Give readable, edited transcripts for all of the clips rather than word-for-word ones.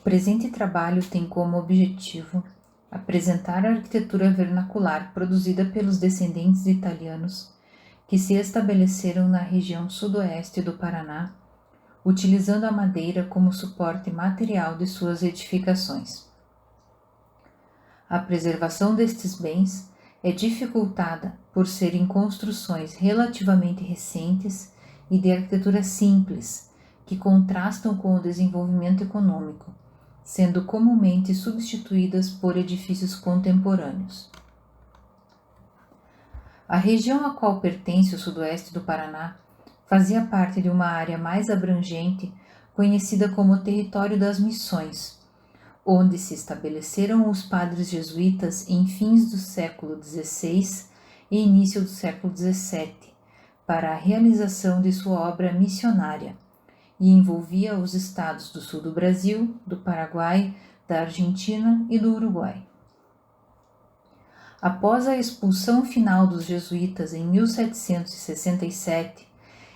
presente trabalho tem como objetivo apresentar a arquitetura vernacular produzida pelos descendentes de italianos que se estabeleceram na região sudoeste do Paraná, utilizando a madeira como suporte material de suas edificações. A preservação destes bens é dificultada por serem construções relativamente recentes e de arquitetura simples, que contrastam com o desenvolvimento econômico, sendo comumente substituídas por edifícios contemporâneos. A região a qual pertence o sudoeste do Paraná fazia parte de uma área mais abrangente, conhecida como Território das Missões, onde se estabeleceram os padres jesuítas em fins do século XVI e início do século XVII, para a realização de sua obra missionária, e envolvia os estados do sul do Brasil, do Paraguai, da Argentina e do Uruguai. Após a expulsão final dos jesuítas em 1767,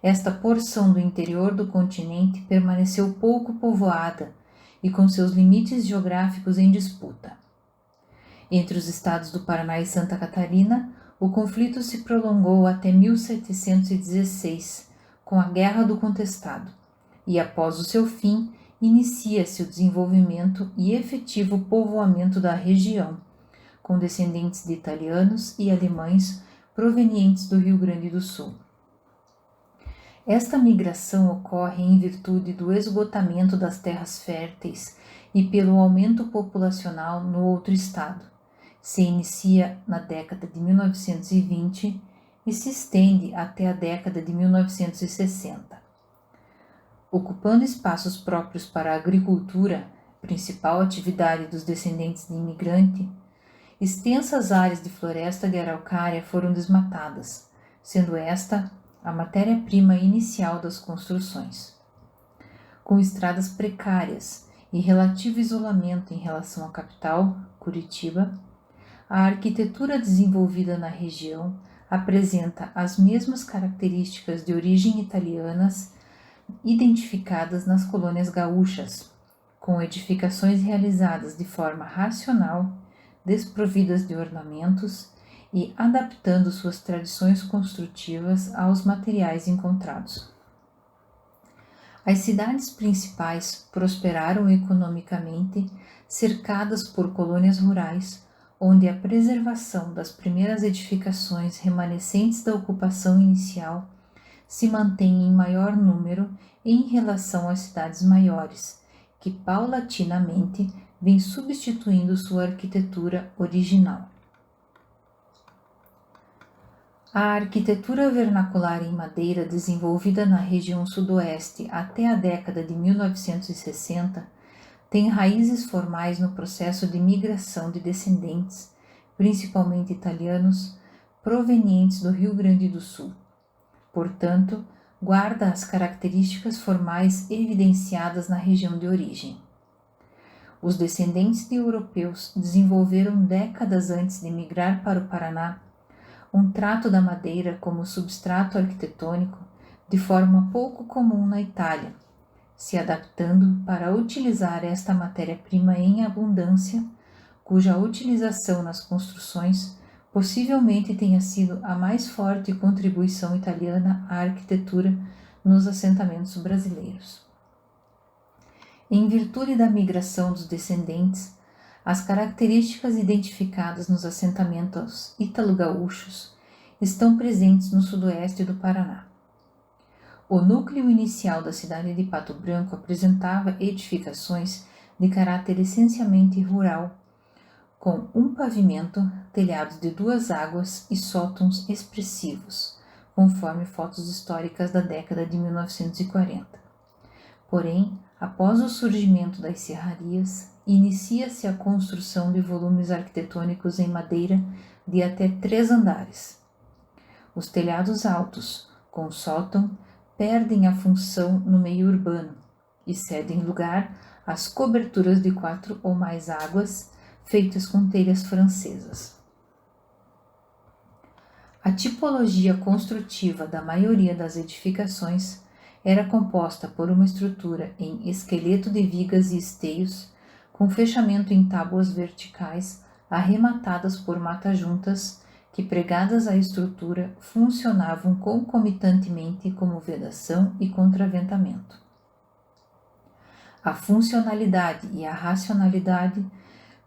esta porção do interior do continente permaneceu pouco povoada e com seus limites geográficos em disputa. Entre os estados do Paraná e Santa Catarina, o conflito se prolongou até 1716, com a Guerra do Contestado, e após o seu fim, inicia-se o desenvolvimento e efetivo povoamento da região, com descendentes de italianos e alemães provenientes do Rio Grande do Sul. Esta migração ocorre em virtude do esgotamento das terras férteis e pelo aumento populacional no outro estado. Se inicia na década de 1920 e se estende até a década de 1960. Ocupando espaços próprios para a agricultura, principal atividade dos descendentes de imigrante, extensas áreas de floresta de araucária foram desmatadas, sendo esta a matéria-prima inicial das construções. Com estradas precárias e relativo isolamento em relação à capital, Curitiba, a arquitetura desenvolvida na região apresenta as mesmas características de origem italianas identificadas nas colônias gaúchas, com edificações realizadas de forma racional, desprovidas de ornamentos e adaptando suas tradições construtivas aos materiais encontrados. As cidades principais prosperaram economicamente, cercadas por colônias rurais, onde a preservação das primeiras edificações remanescentes da ocupação inicial se mantém em maior número em relação às cidades maiores, que paulatinamente vem substituindo sua arquitetura original. A arquitetura vernacular em madeira desenvolvida na região sudoeste até a década de 1960 tem raízes formais no processo de migração de descendentes, principalmente italianos, provenientes do Rio Grande do Sul. Portanto, guarda as características formais evidenciadas na região de origem. Os descendentes de europeus desenvolveram décadas antes de migrar para o Paraná um trato da madeira como substrato arquitetônico de forma pouco comum na Itália, se adaptando para utilizar esta matéria-prima em abundância, cuja utilização nas construções possivelmente tenha sido a mais forte contribuição italiana à arquitetura nos assentamentos brasileiros. Em virtude da migração dos descendentes, as características identificadas nos assentamentos ítalo-gaúchos estão presentes no sudoeste do Paraná. O núcleo inicial da cidade de Pato Branco apresentava edificações de caráter essencialmente rural, com um pavimento, telhados de 2 águas e sótãos expressivos, conforme fotos históricas da década de 1940. Porém, após o surgimento das serrarias, inicia-se a construção de volumes arquitetônicos em madeira de até 3 andares. Os telhados altos, com sótão, perdem a função no meio urbano e cedem lugar às coberturas de 4 ou mais águas, feitas com telhas francesas. A tipologia construtiva da maioria das edificações era composta por uma estrutura em esqueleto de vigas e esteios, com fechamento em tábuas verticais arrematadas por mata-juntas que, pregadas à estrutura, funcionavam concomitantemente como vedação e contraventamento. A funcionalidade e a racionalidade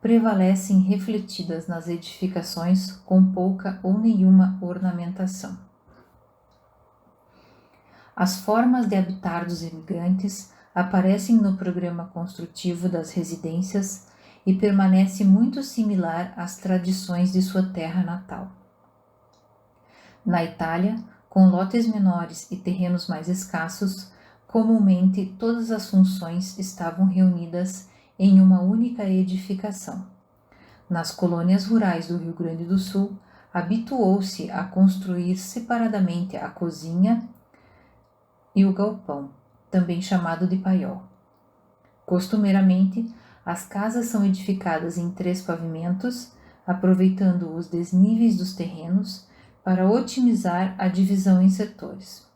prevalecem refletidas nas edificações com pouca ou nenhuma ornamentação. As formas de habitar dos imigrantes aparecem no programa construtivo das residências e permanece muito similar às tradições de sua terra natal. Na Itália, com lotes menores e terrenos mais escassos, comumente todas as funções estavam reunidas em uma única edificação. Nas colônias rurais do Rio Grande do Sul, habituou-se a construir separadamente a cozinha e o galpão, também chamado de paiol. Costumeiramente, as casas são edificadas em 3 pavimentos, aproveitando os desníveis dos terrenos para otimizar a divisão em setores.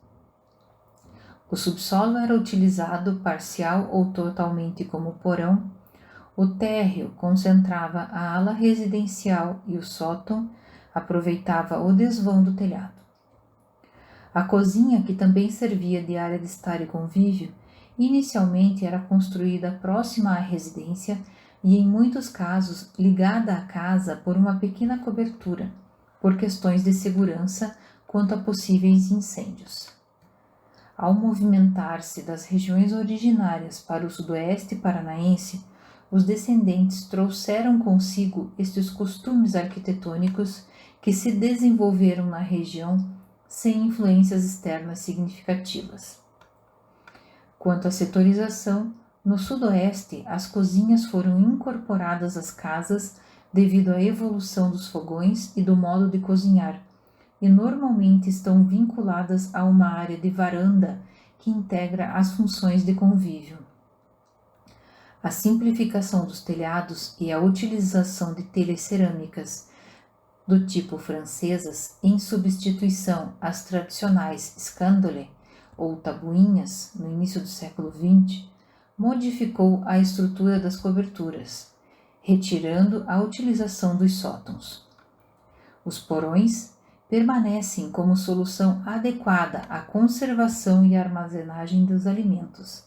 O subsolo era utilizado parcial ou totalmente como porão, o térreo concentrava a ala residencial e o sótão aproveitava o desvão do telhado. A cozinha, que também servia de área de estar e convívio, inicialmente era construída próxima à residência e, em muitos casos, ligada à casa por uma pequena cobertura, por questões de segurança quanto a possíveis incêndios. Ao movimentar-se das regiões originárias para o sudoeste paranaense, os descendentes trouxeram consigo estes costumes arquitetônicos que se desenvolveram na região sem influências externas significativas. Quanto à setorização, no sudoeste as cozinhas foram incorporadas às casas devido à evolução dos fogões e do modo de cozinhar, e normalmente estão vinculadas a uma área de varanda que integra as funções de convívio. A simplificação dos telhados e a utilização de telhas cerâmicas do tipo francesas em substituição às tradicionais scandole ou tabuinhas no início do século XX modificou a estrutura das coberturas, retirando a utilização dos sótãos. Os porões permanecem como solução adequada à conservação e armazenagem dos alimentos,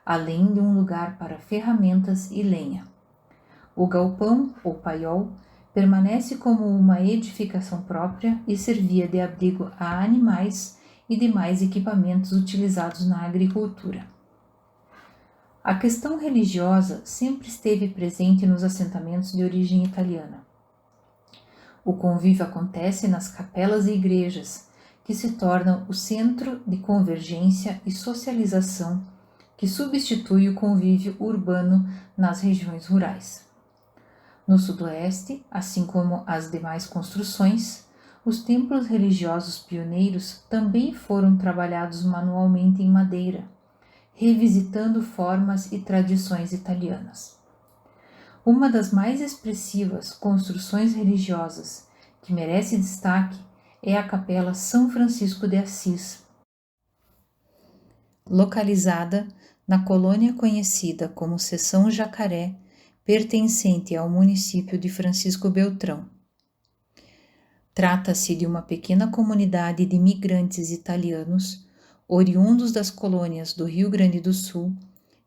além de um lugar para ferramentas e lenha. O galpão, ou paiol, permanece como uma edificação própria e servia de abrigo a animais e demais equipamentos utilizados na agricultura. A questão religiosa sempre esteve presente nos assentamentos de origem italiana. O convívio acontece nas capelas e igrejas, que se tornam o centro de convergência e socialização que substitui o convívio urbano nas regiões rurais. No sudoeste, assim como as demais construções, os templos religiosos pioneiros também foram trabalhados manualmente em madeira, revisitando formas e tradições italianas. Uma das mais expressivas construções religiosas que merece destaque é a Capela São Francisco de Assis, localizada na colônia conhecida como Seção Jacaré, pertencente ao município de Francisco Beltrão. Trata-se de uma pequena comunidade de imigrantes italianos, oriundos das colônias do Rio Grande do Sul,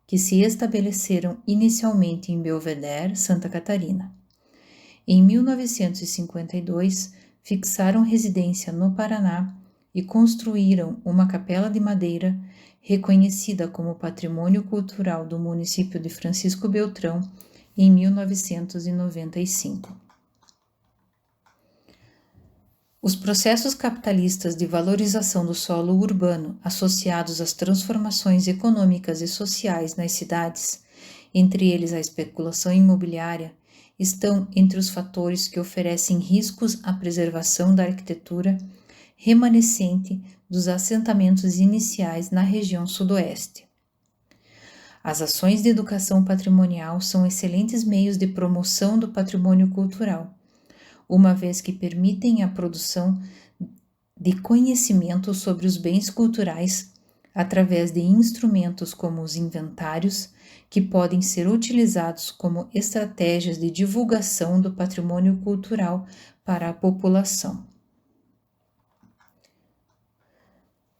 que se estabeleceram inicialmente em Belvedere, Santa Catarina. Em 1952, fixaram residência no Paraná e construíram uma capela de madeira reconhecida como Patrimônio Cultural do município de Francisco Beltrão em 1995. Os processos capitalistas de valorização do solo urbano associados às transformações econômicas e sociais nas cidades, entre eles a especulação imobiliária, estão entre os fatores que oferecem riscos à preservação da arquitetura remanescente dos assentamentos iniciais na região sudoeste. As ações de educação patrimonial são excelentes meios de promoção do patrimônio cultural, uma vez que permitem a produção de conhecimento sobre os bens culturais, através de instrumentos como os inventários, que podem ser utilizados como estratégias de divulgação do patrimônio cultural para a população.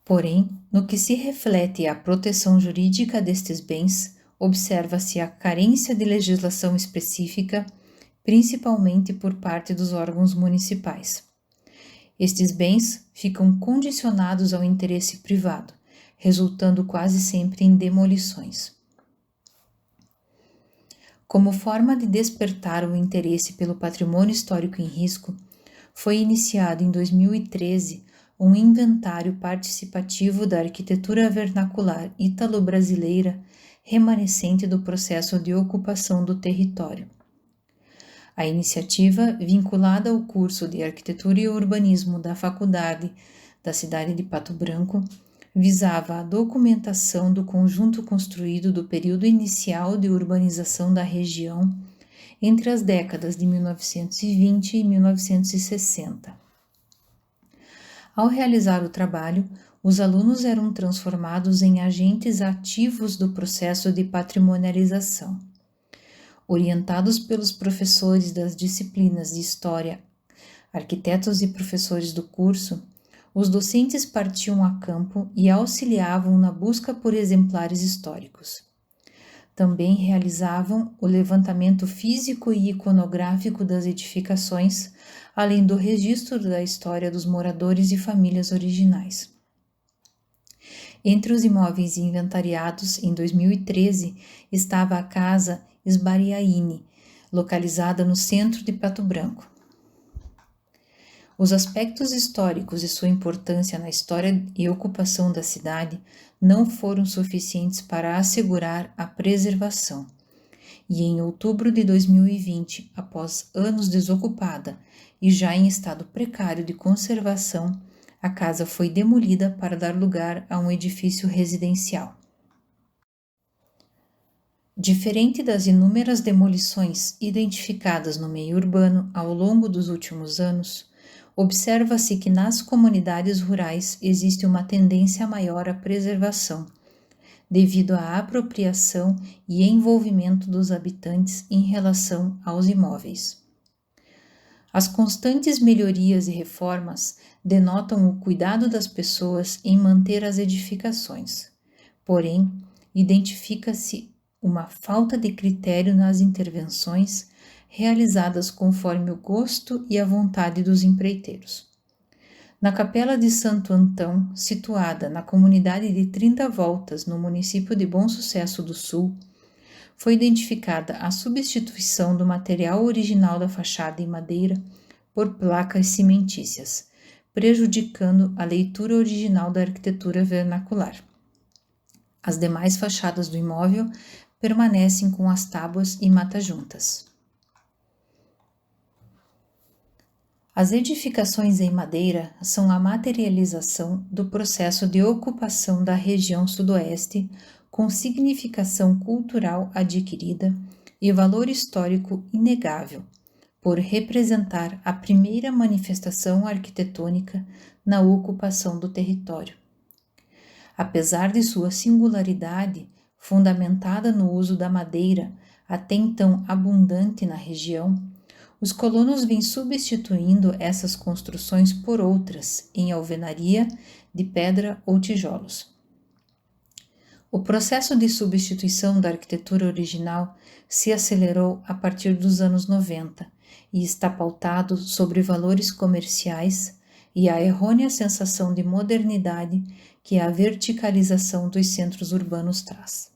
Porém, no que se reflete à proteção jurídica destes bens, observa-se a carência de legislação específica, principalmente por parte dos órgãos municipais. Estes bens ficam condicionados ao interesse privado, resultando quase sempre em demolições. Como forma de despertar o interesse pelo patrimônio histórico em risco, foi iniciado em 2013 um inventário participativo da arquitetura vernacular ítalo-brasileira remanescente do processo de ocupação do território. A iniciativa, vinculada ao curso de Arquitetura e Urbanismo da Faculdade da cidade de Pato Branco, visava a documentação do conjunto construído do período inicial de urbanização da região entre as décadas de 1920 e 1960. Ao realizar o trabalho, os alunos eram transformados em agentes ativos do processo de patrimonialização. Orientados pelos professores das disciplinas de História, arquitetos e professores do curso, os docentes partiam a campo e auxiliavam na busca por exemplares históricos. Também realizavam o levantamento físico e iconográfico das edificações, além do registro da história dos moradores e famílias originais. Entre os imóveis inventariados em 2013 estava a Casa Sbariaini, localizada no centro de Pato Branco. Os aspectos históricos e sua importância na história e ocupação da cidade não foram suficientes para assegurar a preservação. E em outubro de 2020, após anos desocupada e já em estado precário de conservação, a casa foi demolida para dar lugar a um edifício residencial. Diferente das inúmeras demolições identificadas no meio urbano ao longo dos últimos anos, observa-se que nas comunidades rurais existe uma tendência maior à preservação, devido à apropriação e envolvimento dos habitantes em relação aos imóveis. As constantes melhorias e reformas denotam o cuidado das pessoas em manter as edificações. Porém, identifica-se uma falta de critério nas intervenções realizadas conforme o gosto e a vontade dos empreiteiros. Na Capela de Santo Antão, situada na comunidade de 30 Voltas, no município de Bom Sucesso do Sul, foi identificada a substituição do material original da fachada em madeira por placas cimentícias, prejudicando a leitura original da arquitetura vernacular. As demais fachadas do imóvel permanecem com as tábuas e mata-juntas. As edificações em madeira são a materialização do processo de ocupação da região sudoeste com significação cultural adquirida e valor histórico inegável, por representar a primeira manifestação arquitetônica na ocupação do território. Apesar de sua singularidade, fundamentada no uso da madeira, até então abundante na região, os colonos vêm substituindo essas construções por outras, em alvenaria, de pedra ou tijolos. O processo de substituição da arquitetura original se acelerou a partir dos anos 90 e está pautado sobre valores comerciais e a errônea sensação de modernidade que a verticalização dos centros urbanos traz.